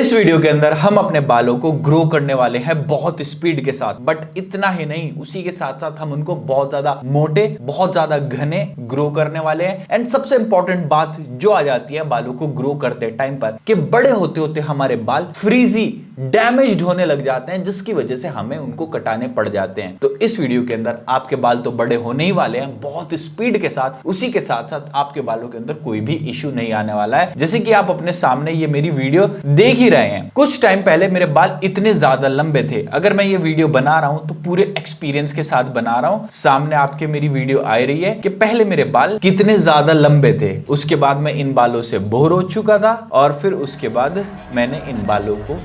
इस वीडियो के अंदर हम अपने बालों को ग्रो करने वाले हैं बहुत स्पीड के साथ, बट इतना ही नहीं, उसी के साथ साथ हम उनको बहुत ज्यादा मोटे, बहुत ज्यादा घने ग्रो करने वाले हैं। एंड सबसे इंपॉर्टेंट बात जो आ जाती है बालों को ग्रो करते टाइम पर, कि बड़े होते होते हमारे बाल फ्रीजी, डैमेज्ड होने लग जाते हैं, जिसकी वजह से हमें उनको कटाने पड़ जाते हैं। तो इस वीडियो के अंदर आपके बाल तो बड़े होने ही वाले हैं बहुत स्पीड के साथ, उसी के साथ साथ आपके बालों के अंदर कोई भी इश्यू नहीं आने वाला है। जैसे कि आप अपने सामने ये मेरी वीडियो देख ही रहे हैं, कुछ टाइम पहले मेरे बाल इतने ज्यादा लंबे थे। अगर मैं ये वीडियो बना रहा हूं तो पूरे एक्सपीरियंस के साथ बना रहा हूं। सामने आपके मेरी वीडियो आ रही है कि पहले मेरे बाल कितने ज्यादा लंबे थे, उसके बाद मैं इन बालों से बोर हो चुका था और फिर उसके बाद मैंने इन बालों को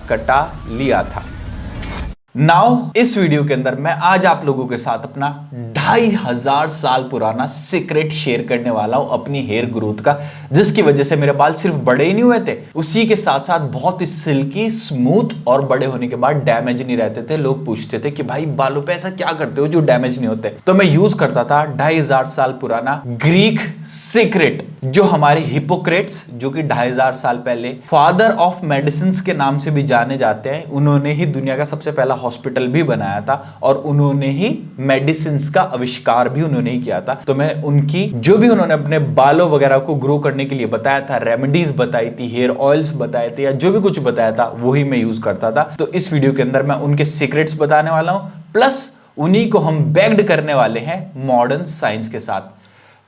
कटा लिया था। नाउ इस वीडियो के अंदर मैं आज आप लोगों के साथ अपना 2500 साल पुराना सीक्रेट शेयर करने वाला हूं अपनी हेयर ग्रोथ का, जिसकी वजह से मेरे बाल सिर्फ बड़े ही नहीं हुए थे, उसी के साथ साथ बहुत ही सिल्की, स्मूथ और बड़े होने के बाद डैमेज नहीं रहते थे। लोग पूछते थे कि भाई बालों पे ऐसा क्या करते हो जो डैमेज नहीं होते। तो मैं यूज करता था 2500 साल पुराना ग्रीक सीक्रेट, जो हमारे हिपोक्रेट्स, जो कि 2500 साल पहले फादर ऑफ मेडिसिन के नाम से भी जाने जाते हैं, उन्होंने ही दुनिया का सबसे पहला हॉस्पिटल भी बनाया था और उन्होंने ही मेडिसिन का आविष्कार भी उन्होंने ही किया था। तो मैं उनकी जो भी उन्होंने अपने बालों वगैरह को ग्रो करने के लिए बताया था, रेमेडीज बताई थी, हेयर ऑयल्स बताए थे, या जो भी कुछ बताया था वही मैं यूज करता था। तो इस वीडियो के अंदर मैं उनके सीक्रेट्स बताने वाला हूं, प्लस उन्हीं को हम बैक्ड करने वाले हैं मॉडर्न साइंस के साथ।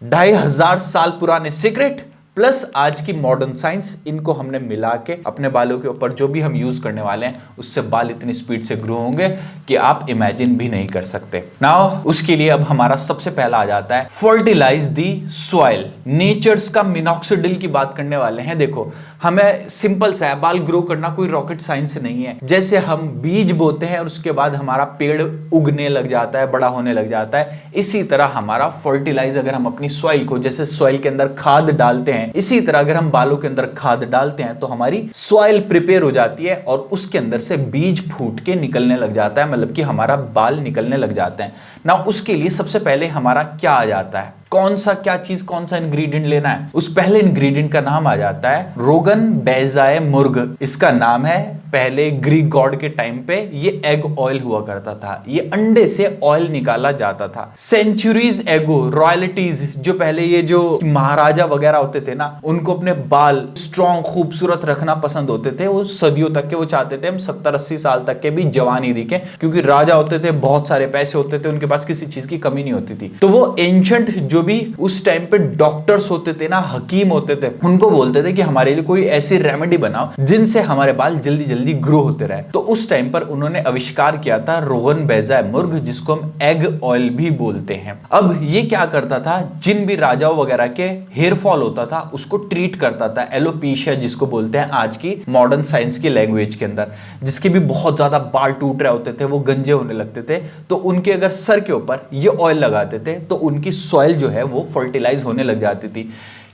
2500 साल पुराने सीक्रेट प्लस आज की मॉडर्न साइंस, इनको हमने मिला के अपने बालों के ऊपर जो भी हम यूज करने वाले हैं, उससे बाल इतनी स्पीड से ग्रो होंगे कि आप इमेजिन भी नहीं कर सकते। नाउ उसके लिए अब हमारा सबसे पहला आ जाता है फर्टिलाइज दी सॉइल। नेचर्स का मिनॉक्सिडिल की बात करने वाले हैं। देखो, हमें सिंपल सा है, बाल ग्रो करना कोई रॉकेट साइंस नहीं है। जैसे हम बीज बोते हैं और उसके बाद हमारा पेड़ उगने लग जाता है, बड़ा होने लग जाता है, इसी तरह हमारा फर्टिलाइज, अगर हम अपनी सॉइल को, जैसे सॉइल के अंदर खाद डालते हैं, इसी तरह अगर हम बालों के अंदर खाद डालते हैं तो हमारी सॉइल प्रिपेयर हो जाती है और उसके अंदर से बीज फूट के निकलने लग जाता है, मतलब कि हमारा बाल निकलने लग जाते हैं ना। उसके लिए सबसे पहले हमारा क्या आ जाता है, कौन सा इंग्रेडिएंट लेना है। उस पहले इंग्रेडिएंट का नाम आ जाता है रोगन बेजाए मुर्ग। इसका नाम है, पहले ग्रीक गॉड के टाइम पे ये एग ऑयल हुआ करता था, ये अंडे से ऑयल निकाला जाता था। सेंचुरीज एगो रॉयल्टीज, जो पहले ये जो महाराजा वगैरह होते थे ना, उनको अपने बाल स्ट्रॉन्ग, खूबसूरत रखना पसंद होते थे। वो सदियों तक के वो चाहते थे हम 70-80 साल तक के भी जवान ही दिखे, क्योंकि राजा होते थे, बहुत सारे पैसे होते थे, उनके पास किसी चीज की कमी नहीं होती थी। तो वो एंशंट जो भी उस टाइम पे डॉक्टर्स होते थे ना, हकीम होते थे, उनको बोलते थे कि हमारे लिए कोई ऐसी रेमेडी बनाओ जिनसे हमारे बाल जल्दी जल्दी ग्रो होते रहे। तो उस टाइम पर उन्होंने आविष्कार किया था रोगन बेजाए मुर्ग, जिसको हम एग ऑयल भी बोलते हैं। अब ये क्या करता था, जिन भी राजाओं वगैरह के हेयर फॉल होता था उसको ट्रीट करता था, एलोपेशिया जिसको बोलते हैं आज की मॉडर्न साइंस की लैंग्वेज के अंदर, जिसके भी बहुत ज्यादा बाल टूट रहे होते थे, वो गंजे होने लगते थे, तो उनके अगर सर के ऊपर ये ऑयल लगाते थे तो उनकी सॉइल जो है वो फर्टिलाइज होने लग जाती थी।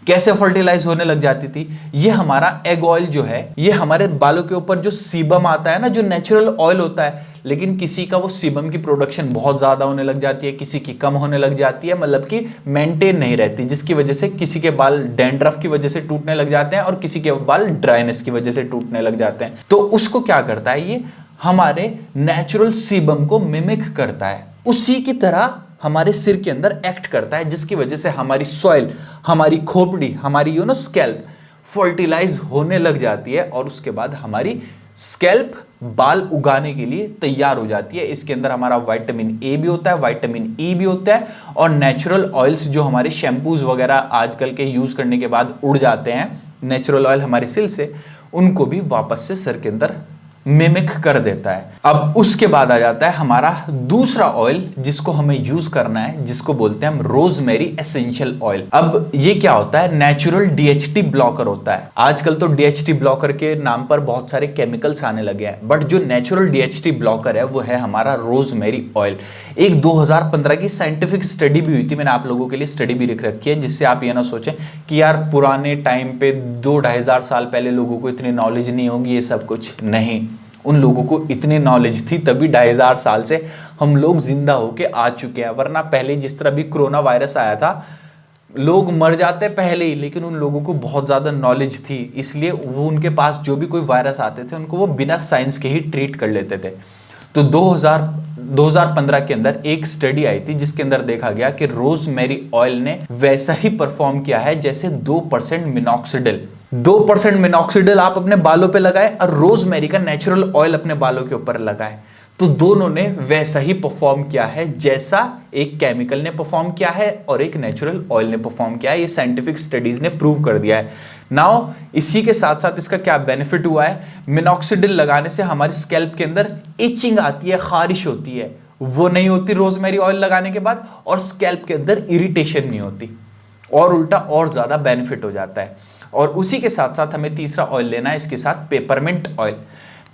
कैसे फर्टिलाइज होने लग जाती थी, ये हमारा एग ऑयल जो है, ये हमारे बालों के ऊपर जो सीबम आता है ना, जो नेचुरल ऑयल होता है, लेकिन किसी का वो सीबम की प्रोडक्शन बहुत ज्यादा होने लग जाती है, किसी की कम होने लग जाती है, मतलब कि मेंटेन नहीं रहती, जिसकी वजह से किसी के बाल डैंड्रफ की वजह से टूटने लग जाते हैं और किसी के बाल ड्राइनेस की वजह से टूटने लग जाते हैं। तो उसको क्या करता है, ये हमारे नेचुरल सीबम को मिमिक करता है, उसी की तरह हमारे सिर के अंदर एक्ट करता है, जिसकी वजह से हमारी सॉइल, हमारी खोपड़ी, हमारी स्कैल्प फर्टिलाइज होने लग जाती है और उसके बाद हमारी स्कैल्प बाल उगाने के लिए तैयार हो जाती है। इसके अंदर हमारा विटामिन ए भी होता है, विटामिन ई भी होता है, और नेचुरल ऑयल्स जो हमारे शैम्पूज वगैरह आजकल के यूज करने के बाद उड़ जाते हैं, नेचुरल ऑयल हमारे सिर से, उनको भी वापस से सर के अंदर मिमिक कर देता है। अब उसके बाद आ जाता है हमारा दूसरा ऑयल, जिसको हमें यूज करना है, जिसको बोलते हैं हम रोजमेरी एसेंशियल ऑयल। अब ये क्या होता है, नेचुरल डीएचटी ब्लॉकर होता है। आजकल तो डीएचटी ब्लॉकर के नाम पर बहुत सारे केमिकल्स आने लगे हैं, बट जो नेचुरल डीएचटी ब्लॉकर है वो है हमारा रोजमेरी ऑयल। एक 2015 की साइंटिफिक स्टडी भी हुई थी, मैंने आप लोगों के लिए स्टडी भी लिख रखी है, जिससे आप ये ना सोचें कि यार पुराने टाइम पे 2-2,500 साल पहले लोगों को इतनी नॉलेज नहीं होगी, ये सब कुछ नहीं। उन लोगों को इतनी नॉलेज थी, तभी 2500 साल से हम लोग जिंदा होके आ चुके हैं। वरना पहले जिस तरह भी कोरोना वायरस आया था, लोग मर जाते पहले ही, लेकिन उन लोगों को बहुत ज़्यादा नॉलेज थी, इसलिए वो उनके पास जो भी कोई वायरस आते थे उनको वो बिना साइंस के ही ट्रीट कर लेते थे। तो 2015 के अंदर एक स्टडी आई थी जिसके अंदर देखा गया कि रोजमेरी ऑयल ने वैसा ही परफॉर्म किया है जैसे 2% मिनॉक्सिडिल। 2% मिनॉक्सिडिल आप अपने बालों पे लगाए और रोजमेरी का नेचुरल ऑयल अपने बालों के ऊपर लगाए, तो दोनों ने वैसा ही परफॉर्म किया है जैसा एक केमिकल ने परफॉर्म किया है और एक नेचुरल ऑयल ने परफॉर्म किया है। ये साइंटिफिक स्टडीज ने प्रूव कर दिया है। नाउ इसी के साथ साथ इसका क्या बेनिफिट हुआ है, मिनॉक्सिडिल लगाने से हमारी स्कैल्प के अंदर इचिंग आती है, खारिश होती है, वो नहीं होती रोजमेरी ऑयल लगाने के बाद, और स्कैल्प के अंदर इरिटेशन नहीं होती, और उल्टा और ज्यादा बेनिफिट हो जाता है। और उसी के साथ साथ हमें तीसरा ऑयल लेना है इसके साथ, पेपरमिंट ऑयल।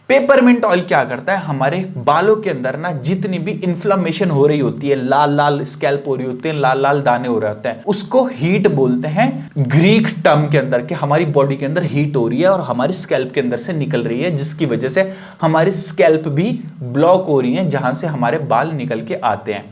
पेपरमिंट ऑयल क्या करता है, हमारे बालों के अंदर ना जितनी भी इन्फ्लामेशन हो रही होती है, लाल लाल स्कैल्प हो रही होती है, लाल लाल दाने हो रहे होते हैं, उसको हीट बोलते हैं ग्रीक टर्म के अंदर, कि हमारी बॉडी के अंदर हीट हो रही है और हमारी स्कैल्प के अंदर से निकल रही है, जिसकी वजह से हमारी स्कैल्प भी ब्लॉक हो रही है जहां से हमारे बाल निकल के आते हैं।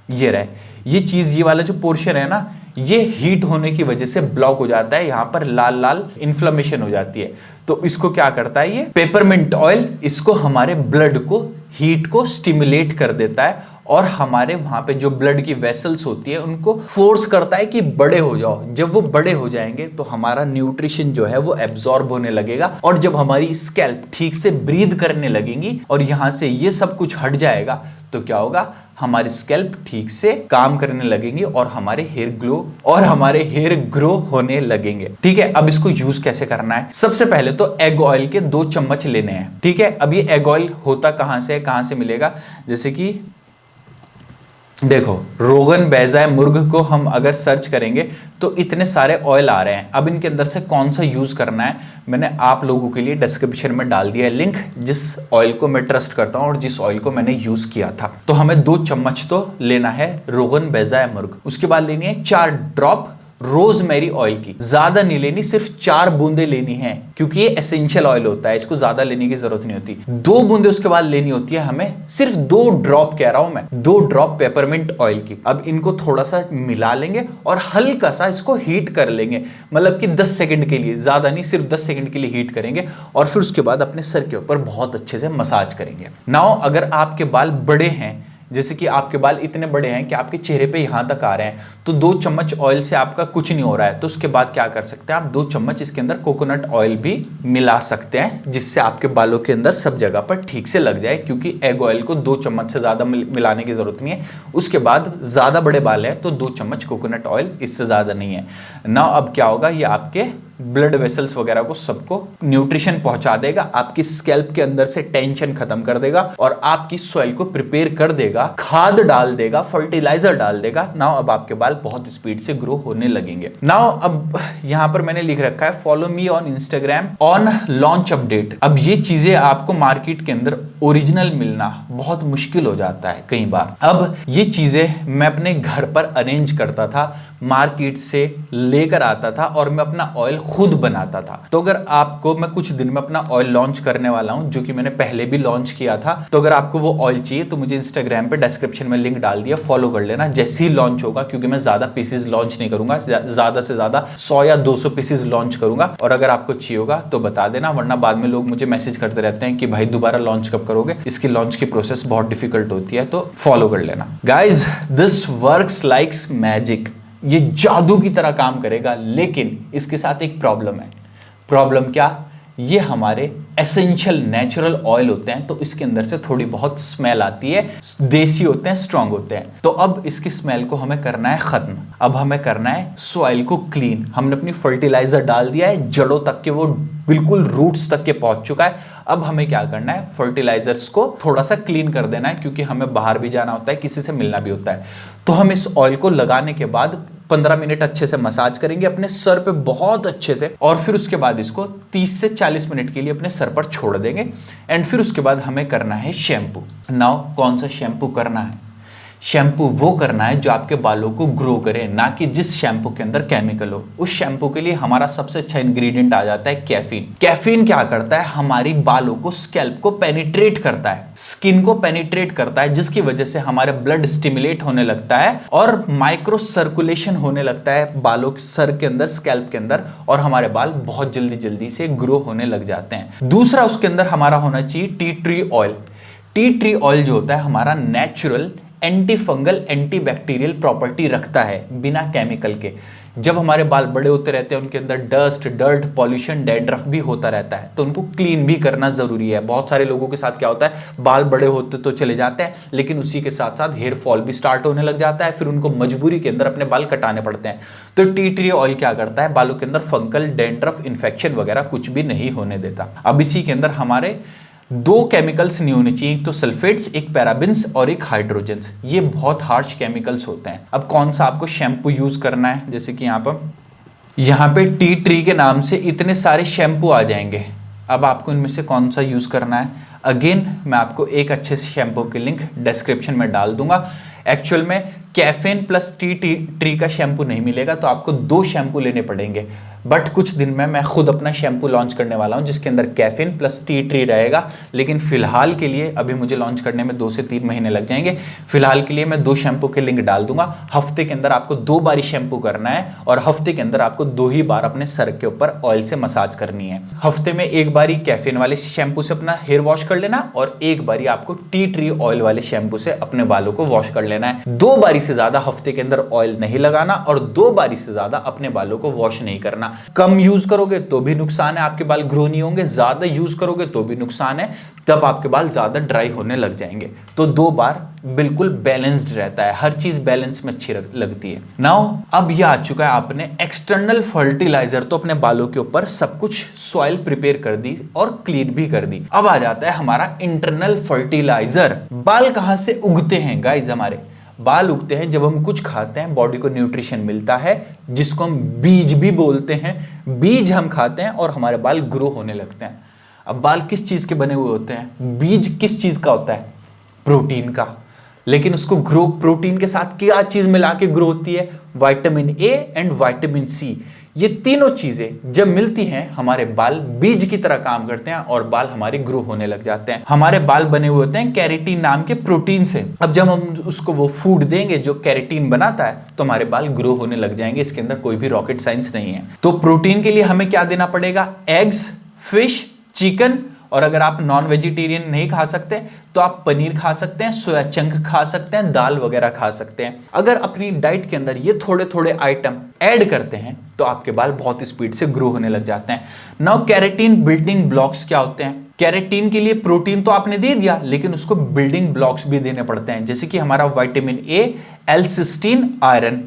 ये रहे ये चीज, ये वाला जो पोर्शन है ना, ये हीट होने की वजह से ब्लॉक हो जाता है, यहां पर लाल लाल इन्फ्लेमेशन हो जाती है। तो इसको क्या करता है ये पेपरमिंट ऑयल, इसको हमारे ब्लड को, हीट को स्टिमुलेट कर देता है और हमारे वहां पे जो ब्लड की वेसल्स होती है उनको फोर्स करता है कि बड़े हो जाओ। जब वो बड़े हो जाएंगे तो हमारा न्यूट्रिशन जो है वो एब्जॉर्ब होने लगेगा, और जब हमारी स्कैल्प ठीक से ब्रीद करने लगेंगी और यहां से ये सब कुछ हट जाएगा, तो क्या होगा, हमारी स्कैल्प ठीक से काम करने लगेंगी और हमारे हेयर ग्रो होने लगेंगे। ठीक है, अब इसको यूज कैसे करना है, सबसे पहले तो एग ऑयल के 2 चम्मच लेने हैं। ठीक है, अब ये एग ऑयल होता कहां से मिलेगा, जैसे कि देखो, रोगन बेजाए मुर्ग को हम अगर सर्च करेंगे तो इतने सारे ऑयल आ रहे हैं। अब इनके अंदर से कौन सा यूज करना है, मैंने आप लोगों के लिए डिस्क्रिप्शन में डाल दिया है लिंक, जिस ऑयल को मैं ट्रस्ट करता हूं और जिस ऑयल को मैंने यूज किया था। तो हमें 2 चम्मच तो लेना है रोगन बेजाए मुर्ग, उसके बाद लेनी है 4 ड्रॉप रोजमेरी ऑयल की, ज्यादा नहीं लेनी, सिर्फ 4 बूंदे लेनी है, क्योंकि ये एसेंशियल ऑयल होता है, इसको ज्यादा लेने की जरूरत नहीं होती। 2 बूंदे उसके बाद लेनी होती है हमें, सिर्फ 2 ड्रॉप कह रहा हूं मैं, 2 ड्रॉप पेपरमिंट ऑयल की। अब इनको थोड़ा सा मिला लेंगे और हल्का सा इसको हीट कर लेंगे, मतलब कि 10 सेकंड के लिए, ज्यादा नहीं, सिर्फ 10 सेकंड के लिए हीट करेंगे और फिर उसके बाद अपने सर के ऊपर बहुत अच्छे से मसाज करेंगे। नाउ अगर आपके बाल बड़े हैं, जैसे कि आपके बाल इतने बड़े हैं कि आपके चेहरे पे यहां तक आ रहे हैं, तो 2 चम्मच ऑयल से आपका कुछ नहीं हो रहा है, तो उसके बाद क्या कर सकते हैं आप, 2 चम्मच इसके अंदर कोकोनट ऑयल भी मिला सकते हैं, जिससे आपके बालों के अंदर सब जगह पर ठीक से लग जाए, क्योंकि एग ऑयल को 2 चम्मच से ज्यादा मिलाने की जरूरत नहीं है। उसके बाद ज्यादा बड़े बाल है तो 2 चम्मच कोकोनट ऑयल, इससे ज्यादा नहीं है ना। अब क्या होगा, ये आपके ब्लड वेसल्स वगैरह को सबको न्यूट्रिशन पहुंचा देगा, आपकी स्कैल्प के अंदर से टेंशन खत्म कर देगा और आपकी सॉइल को प्रिपेयर कर देगा, खाद डाल देगा, फर्टिलाइजर डाल देगा। नाउ अब आपके बाल बहुत स्पीड से ग्रो होने लगेंगे। नाउ अब यहां पर मैंने लिख रखा है, follow me on Instagram on launch update. अब ये चीजें आपको मार्केट के अंदर ओरिजिनल मिलना बहुत मुश्किल हो जाता है कई बार। अब ये चीजें मैं अपने घर पर अरेंज करता था, मार्केट से लेकर आता था और मैं अपना ऑयल खुद बनाता था। तो अगर आपको, मैं कुछ दिन में अपना ऑयल लॉन्च करने वाला हूं, जो कि मैंने पहले भी लॉन्च किया था, तो अगर आपको वो ऑयल चाहिए तो मुझे इंस्टाग्राम पे डिस्क्रिप्शन में लिंक डाल दिया, फॉलो कर लेना जैसे ही लॉन्च होगा, क्योंकि मैं ज्यादा पीसेस लॉन्च नहीं करूंगा, ज्यादा से ज्यादा 100 या 200 पीसेस लॉन्च करूंगा। और अगर आपको चाहिए होगा तो बता देना, वरना बाद में लोग मुझे मैसेज करते रहते हैं कि भाई दोबारा लॉन्च कब करोगे। इसकी लॉन्च की प्रोसेस बहुत डिफिकल्ट होती है, तो फॉलो कर लेना। Guys, this works likes magic, ये जादू की तरह काम करेगा, लेकिन इसके साथ एक प्रॉब्लम है। प्रॉब्लम क्या, ये हमारे एसेंशियल नेचुरल ऑयल होते हैं, तो इसके अंदर से थोड़ी बहुत स्मेल आती है, देसी होते हैं, स्ट्रांग होते हैं। तो अब इसकी स्मेल को हमें करना है खत्म। अब हमें करना है सॉइल को क्लीन। हमने अपनी फर्टिलाइजर डाल दिया है, जड़ों तक के, वो बिल्कुल रूट्स तक के पहुंच चुका है। अब हमें क्या करना है, फर्टिलाइजर्स को थोड़ा सा क्लीन कर देना है, क्योंकि हमें बाहर भी जाना होता है, किसी से मिलना भी होता है। तो हम इस ऑयल को लगाने के बाद 15 मिनट अच्छे से मसाज करेंगे अपने सर पे बहुत अच्छे से, और फिर उसके बाद इसको 30 से 40 मिनट के लिए अपने सर पर छोड़ देंगे। एंड फिर उसके बाद हमें करना है शैम्पू। नाउ कौन सा शैम्पू करना है, शैम्पू वो करना है जो आपके बालों को ग्रो करे, ना कि जिस शैम्पू के अंदर केमिकल हो। उस शैम्पू के लिए हमारा सबसे अच्छा इंग्रेडिएंट आ जाता है कैफीन। कैफीन क्या करता है, हमारी बालों को, स्कैल्प को पेनिट्रेट करता है, स्किन को पेनिट्रेट करता है, जिसकी वजह से हमारे ब्लड स्टिमुलेट होने लगता है और माइक्रो सर्कुलेशन होने लगता है बालों के सर के अंदर, स्कैल्प के अंदर, और हमारे बाल बहुत जल्दी जल्दी से ग्रो होने लग जाते हैं। दूसरा उसके अंदर हमारा होना चाहिए tea tree oil. Tea tree oil जो होता है हमारा natural anti fungal anti bacterial property रखता है बिना केमिकल के। जब हमारे बाल बड़े होते रहते हैं उनके अंदर डस्ट, डर्ट, पॉल्यूशन, डैंड्रफ भी होता रहता है, तो उनको क्लीन भी करना जरूरी है। बहुत सारे लोगों के साथ क्या होता है, बाल बड़े होते तो चले जाते हैं, लेकिन उसी के साथ साथ हेयर फॉल भी स्टार्ट होने लग जाता है, फिर उनको मजबूरी के अंदर अपने बाल कटाने पड़ते हैं। तो टी ट्री ऑयल क्या करता है, बालों के अंदर फंगल, डैंड्रफ, इन्फेक्शन वगैरह कुछ भी नहीं होने देता। अब इसी के अंदर हमारे दो केमिकल्स नहीं होने चाहिए, एक तो सल्फेट्स, एक पैराबिन्स और एक हाइड्रोजन्स। ये बहुत हार्श केमिकल्स होते हैं। अब कौन सा आपको शैम्पू यूज करना है, जैसे कि यहाँ पे टी ट्री के नाम से इतने सारे शैम्पू आ जाएंगे। अब आपको इनमें से कौन सा यूज करना है, अगेन मैं आपको एक अच्छे से शैम्पू की लिंक डिस्क्रिप्शन में डाल दूंगा। एक्चुअल में कैफीन प्लस टी ट्री का शैम्पू नहीं मिलेगा, तो आपको दो शैम्पू लेने पड़ेंगे। बट कुछ दिन में मैं खुद अपना शैम्पू लॉन्च करने वाला हूं जिसके अंदर कैफीन प्लस टी ट्री रहेगा, लेकिन फिलहाल के लिए अभी मुझे लॉन्च करने में 2 से 3 महीने लग जाएंगे। फिलहाल के लिए मैं 2 शैम्पू के लिंक डाल दूंगा। हफ्ते के अंदर आपको 2 बार शैम्पू करना है और हफ्ते के अंदर आपको 2 ही बार अपने सर के ऊपर ऑयल से मसाज करनी है। हफ्ते में एक बारी कैफीन वाले शैम्पू से अपना हेयर वॉश कर लेना और एक बारी आपको टी ट्री ऑयल वाले शैम्पू से अपने बालों को वॉश कर लेना है। 2 बारी से ज्यादा हफ्ते के अंदर ऑयल नहीं लगाना और 2 बारी से ज्यादा अपने बालों को वॉश नहीं करना। कम यूज करोगे तो भी नुकसान है, आपके बाल ग्रो नहीं होंगे। ज्यादा यूज करोगे तो भी नुकसान है, तब आपके बाल ज्यादा ड्राई होने लग जाएंगे। तो 2 बार बिल्कुल बैलेंस्ड रहता है, हर चीज बैलेंस में अच्छी लगती है। नाउ अब ये आ चुका है, आपने एक्सटर्नल फर्टिलाइजर तो अपने बालों के ऊपर सब कुछ सॉइल प्रिपेयर कर दी और क्लीन भी कर दी। अब आ जाता है हमारा इंटरनल फर्टिलाइजर। बाल कहां से उगते हैं गाइज, हमारे बाल उगते हैं जब हम कुछ खाते हैं, बॉडी को न्यूट्रिशन मिलता है जिसको हम बीज भी बोलते हैं। बीज हम खाते हैं और हमारे बाल ग्रो होने लगते हैं। अब बाल किस चीज के बने हुए होते हैं, बीज किस चीज का होता है, प्रोटीन का। लेकिन उसको ग्रो, प्रोटीन के साथ क्या चीज मिला के ग्रो होती है, vitamin A and vitamin C. ये तीनों चीजें जब मिलती हैं हमारे बाल बीज की तरह काम करते हैं और बाल हमारे ग्रो होने लग जाते हैं। हमारे बाल बने हुए होते हैं कैरेटीन नाम के प्रोटीन से। अब जब हम उसको वो फूड देंगे जो कैरेटीन बनाता है तो हमारे बाल ग्रो होने लग जाएंगे। इसके अंदर कोई भी रॉकेट साइंस नहीं है। तो प्रोटीन के लिए हमें क्या देना पड़ेगा, एग्स, फिश, चिकन, और अगर आप नॉन वेजिटेरियन नहीं खा सकते तो आप पनीर खा सकते हैं, सोया चंक खा सकते हैं, दाल वगैरह खा सकते हैं। अगर अपनी डाइट के अंदर ये थोड़े थोड़े आइटम ऐड करते हैं तो आपके बाल बहुत स्पीड से ग्रो होने लग जाते हैं। नाउ कैरेटीन बिल्डिंग ब्लॉक्स क्या होते हैं, कैरेटीन के लिए प्रोटीन तो आपने दे दिया, लेकिन उसको बिल्डिंग ब्लॉक्स भी देने पड़ते हैं, जैसे कि हमारा विटामिन ए, L-सिस्टीन, आयरन।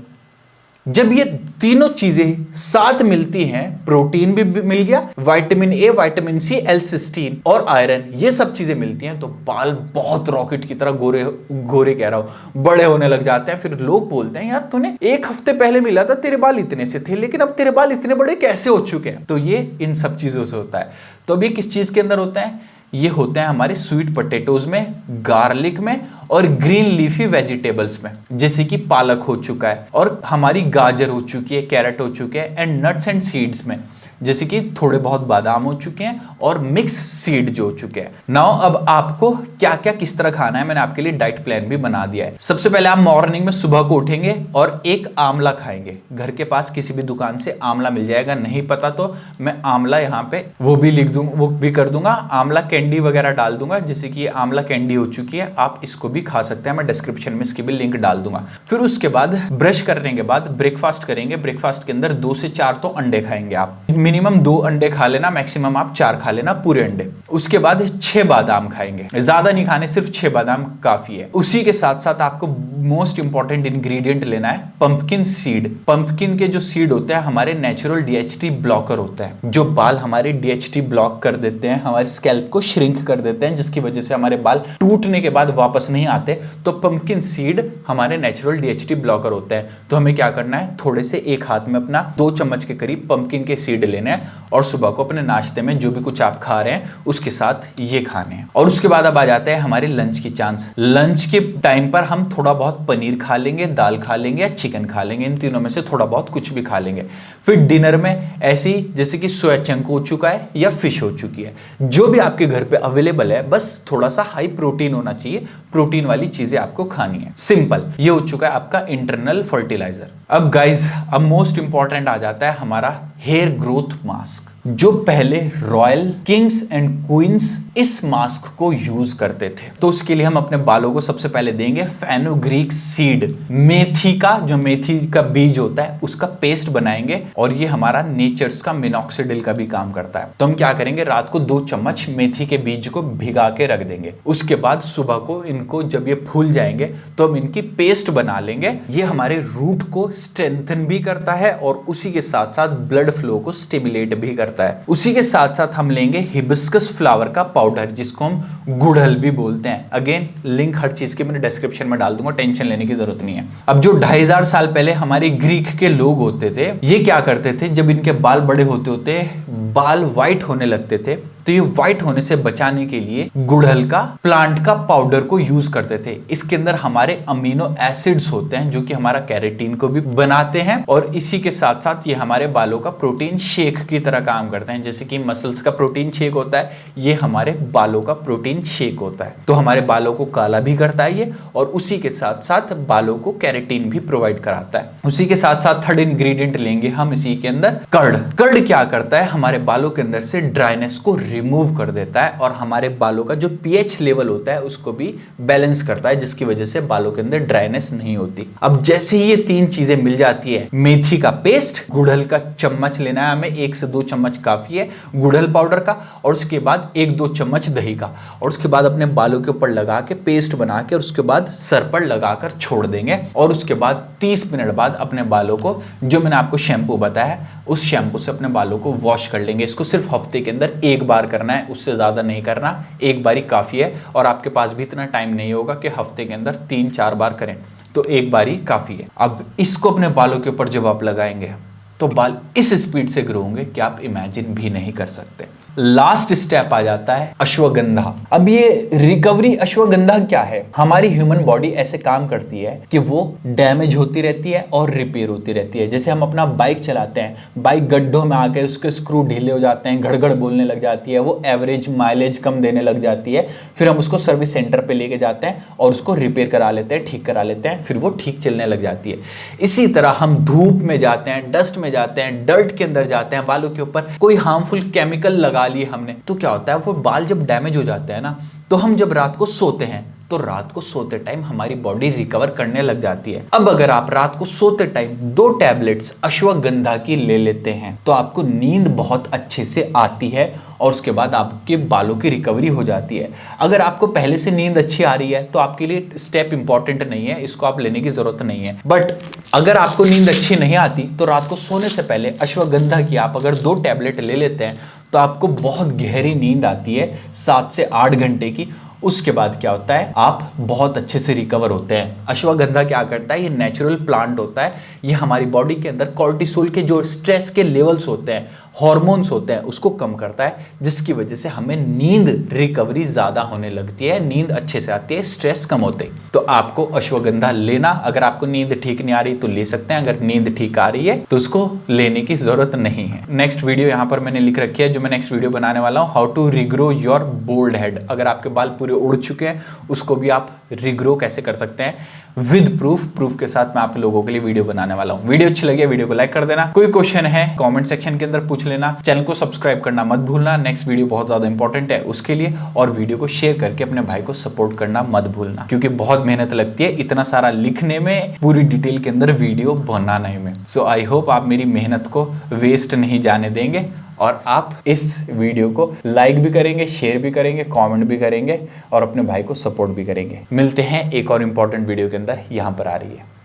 जब ये तीनों चीजें साथ मिलती हैं, प्रोटीन भी मिल गया, विटामिन ए, विटामिन सी, L-सिस्टीन और आयरन, ये सब चीजें मिलती हैं, तो बाल बहुत रॉकेट की तरह गोरे गोरे कह रहा हूं, बड़े होने लग जाते हैं। फिर लोग बोलते हैं यार तूने 1 हफ्ते पहले मिला था तेरे बाल इतने से थे, लेकिन अब तेरे बाल इतने बड़े कैसे हो चुके हैं। तो ये इन सब चीजों से होता है। तो अब ये किस चीज के अंदर होता है, ये होते हैं हमारे स्वीट पोटैटोज में, गार्लिक में और ग्रीन लीफी वेजिटेबल्स में, जैसे कि पालक हो चुका है और हमारी गाजर हो चुकी है, कैरेट हो चुके हैं, एंड नट्स एंड सीड्स में, जैसे कि थोड़े बहुत बादाम हो चुके हैं और मिक्स सीड जो हो चुके हैं। नाउ अब आपको क्या क्या किस तरह खाना है, मैंने आपके लिए डाइट प्लान भी बना दिया है। सबसे पहले आप मॉर्निंग में सुबह को उठेंगे और 1 आंवला खाएंगे। घर के पास किसी भी दुकान से आंवला मिल जाएगा, नहीं पता तो मैं आंवला यहाँ पे वो भी लिख दूंगा, वो भी कर दूंगा, आंवला कैंडी वगैरह डाल दूंगा, जैसे कि ये आंवला कैंडी हो चुकी है, आप इसको भी खा सकते हैं, मैं डिस्क्रिप्शन में इसकी भी लिंक डाल दूंगा। फिर उसके बाद ब्रश करने के बाद ब्रेकफास्ट करेंगे। ब्रेकफास्ट के अंदर 2 से 4 तो अंडे खाएंगे आप, मिनिमम 2 अंडे खा लेना, मैक्सिमम आप 4 खा लेना पूरे अंडे। उसके बाद 6 बादाम खाएंगे, ज्यादा नहीं खाने, सिर्फ 6 बादाम काफी है। उसी के साथ साथ आपको मोस्ट इंपॉर्टेंट इंग्रेडिएंट लेना है पंपकिन सीड। पंपकिन के जो सीड होते हैं हमारे नेचुरल DHT ब्लॉकर होते हैं, जो बाल हमारे DHT ब्लॉक कर देते हैं, हमारे स्कैल्प को श्रिंक कर देते हैं, जिसकी वजह से हमारे बाल टूटने के बाद वापस नहीं आते। तो पंपकिन सीड हमारे नेचुरल DHT ब्लॉकर होते हैं। तो हमें क्या करना है, थोड़े से एक हाथ में अपना 2 चम्मच के करीब पंपकिन के सीड लेने लेने हैं और सुबह को अपने नाश्ते में जो भी कुछ आप खा रहे हैं उसके साथ ये खाने हैं। और उसके बाद अब आ जाते हैं हमारे लंच की चांस। लंच के टाइम पर हम थोड़ा बहुत पनीर खा लेंगे, दाल खा लेंगे या चिकन खा लेंगे, इन तीनों में से थोड़ा बहुत कुछ भी खा लेंगे। फिर डिनर में ऐसी जैसे कि सोया चंक हो चुका है या फिश हो चुकी है, जो भी आपके घर पे अवेलेबल है, बस थोड़ा सा हाई प्रोटीन होना चाहिए, प्रोटीन वाली चीजें आपको खानी है। सिंपल, ये हो चुका है आपका इंटरनल फर्टिलाइजर। अब गाइज, अब मोस्ट इंपॉर्टेंट आ जाता है हमारा हेयर ग्रोथ मास्क। जो पहले रॉयल किंग्स एंड क्वींस इस मास्क को यूज करते थे, तो उसके लिए हम अपने बालों को सबसे पहले देंगे फेनुग्रीक सीड, मेथी का, जो मेथी का बीज होता है उसका पेस्ट बनाएंगे, और ये हमारा नेचर्स का मिनॉक्सिडिल का भी काम करता है। तो हम क्या करेंगे, रात को 2 चम्मच मेथी के बीज को भिगा के रख देंगे। उसके बाद सुबह को इनको जब ये फूल जाएंगे तो हम इनकी पेस्ट बना लेंगे। ये हमारे रूट को स्ट्रेंथन भी करता है और उसी के साथ साथ ब्लड फ्लो को स्टिमुलेट भी करता है। उसी के साथ साथ हम लेंगे हिबिस्कस फ्लावर का पाउडर, जिसको हम गुड़हल भी बोलते हैं। अगेन लिंक हर चीज के मैंने डिस्क्रिप्शन में डाल दूंगा, टेंशन लेने की जरूरत नहीं है। अब जो 2500 साल पहले हमारे ग्रीक के लोग होते थे, ये क्या करते थे, जब इनके बाल बड़े होते होते बाल व्हाइट होने लगते थे, तो ये व्हाइट होने से बचाने के लिए गुड़हल का प्लांट का पाउडर को यूज करते थे। इसके अंदर हमारे अमीनो एसिड्स होते हैं जो कि हमारा कैरेटीन को भी बनाते हैं, और इसी के साथ साथ ये हमारे बालों का प्रोटीन शेक की तरह काम करते हैं। जैसे कि मसल्स का प्रोटीन शेक होता है, ये हमारे बालों का प्रोटीन शेक होता है। तो हमारे बालों को काला भी करता है ये, और उसी के साथ साथ बालों को कैरेटीन भी प्रोवाइड कराता है। उसी के साथ साथ थर्ड इंग्रेडिएंट लेंगे हम इसी के अंदर, कर्ड। कर्ड क्या करता है, हमारे बालों के अंदर से ड्राइनेस को रिमूव कर देता है, और हमारे बालों का जो पीएच लेवल होता है उसको भी बैलेंस करता है, जिसकी वजह से बालों के अंदर ड्राइनेस नहीं होती। अब जैसे ही ये 3 चीजें मिल जाती है, मेथी का पेस्ट, गुड़हल का चम्मच लेना है हमें, 1 से 2 चम्मच काफी है गुड़हल पाउडर का, और उसके बाद 1-2 चम्मच दही का, और उसके बाद अपने बालों के ऊपर लगा के पेस्ट बना के, और उसके बाद सर पर लगाकर छोड़ देंगे। और उसके बाद 30 मिनट बाद अपने बालों को, जो मैंने आपको शैम्पू बताया, उस शैम्पू से अपने बालों को वॉश कर लेंगे। इसको सिर्फ हफ्ते के अंदर 1 बार करना है, उससे ज्यादा नहीं करना, 1 बार ही काफी है। और आपके पास भी इतना टाइम नहीं होगा कि हफ्ते के अंदर 3-4 बार करें, तो 1 बार ही काफी है। अब इसको अपने बालों के ऊपर जब आप लगाएंगे तो बाल इस स्पीड से ग्रो होंगे कि आप इमेजिन भी नहीं कर सकते। लास्ट स्टेप आ जाता है अश्वगंधा। अब ये रिकवरी अश्वगंधा क्या है, हमारी ह्यूमन बॉडी ऐसे काम करती है कि वो डैमेज होती रहती है और रिपेयर होती रहती है। जैसे हम अपना बाइक चलाते हैं, बाइक गड्ढों में आकर उसके स्क्रू ढीले हो जाते हैं, घड़घड़ बोलने लग जाती है, वो एवरेज माइलेज कम देने लग जाती है। फिर हम उसको सर्विस सेंटर पे लेके जाते हैं और उसको रिपेयर करा लेते हैं, ठीक करा लेते हैं, फिर वो ठीक चलने लग जाती है। इसी तरह हम धूप में जाते हैं, डस्ट में जाते हैं, डर्ट के अंदर जाते हैं, बालों के ऊपर कोई हार्मफुल केमिकल लगा लिए हमने, तो क्या होता है, वो बाल जब डैमेज हो जाते हैं ना, तो हम जब रात को सोते हैं, तो रात को सोते टाइम हमारी बॉडी रिकवर करने लग जाती है। अब अगर आप रात को सोते टाइम 2 टैबलेट्स अश्वगंधा की ले लेते हैं, तो आपको नींद बहुत अच्छे से आती है, और उसके बाद आपके बालों की रिकवरी हो जाती है। अगर आपको पहले से नींद अच्छी आ रही है तो आपके लिए स्टेप इंपॉर्टेंट नहीं है, इसको आप लेने की जरूरत नहीं है। बट अगर आपको नींद अच्छी नहीं आती, तो रात को सोने से पहले अश्वगंधा की आप अगर 2 टैबलेट ले लेते हैं, तो आपको बहुत गहरी नींद आती है, 7 से 8 घंटे की। उसके बाद क्या होता है, आप बहुत अच्छे से रिकवर होते हैं। अश्वगंधा क्या करता है, ये नेचुरल प्लांट होता है, ये हमारी बॉडी के अंदर कॉर्टिसोल के जो स्ट्रेस के लेवल्स होते हैं, हार्मोन्स होते हैं, उसको कम करता है, जिसकी वजह से हमें नींद रिकवरी ज्यादा होने लगती है, नींद अच्छे से आती है, स्ट्रेस कम होते हैं। तो आपको अश्वगंधा लेना, अगर आपको नींद ठीक नहीं आ रही तो ले सकते हैं, अगर नींद ठीक आ रही है तो उसको लेने की जरूरत नहीं है। नेक्स्ट वीडियो यहाँ पर मैंने लिख रखी है, जो मैं नेक्स्ट वीडियो बनाने वाला हूँ, how to regrow your bald head. अगर आपके बाल पूरे उड़ चुके हैं, उसको भी आप रिग्रो कैसे कर सकते हैं विद प्रूफ के साथ मैं आप लोगों के लिए वीडियो बनाने वाला हूं। वीडियो अच्छी लगी, वीडियो को लाइक कर देना, कोई क्वेश्चन है कमेंट सेक्शन के अंदर पूछ लेना, चैनल को सब्सक्राइब करना मत भूलना, नेक्स्ट वीडियो बहुत ज्यादा इंपॉर्टेंट है उसके लिए, और वीडियो को शेयर करके अपने भाई को सपोर्ट करना मत भूलना, क्योंकि बहुत मेहनत लगती है इतना सारा लिखने में, पूरी डिटेल के अंदर वीडियो बनाने में। सो आई होप आप मेरी मेहनत को वेस्ट नहीं जाने देंगे, और आप इस वीडियो को लाइक भी करेंगे, शेयर भी करेंगे, कमेंट भी करेंगे, और अपने भाई को सपोर्ट भी करेंगे। मिलते हैं एक और इंपॉर्टेंट वीडियो के अंदर, यहां पर आ रही है।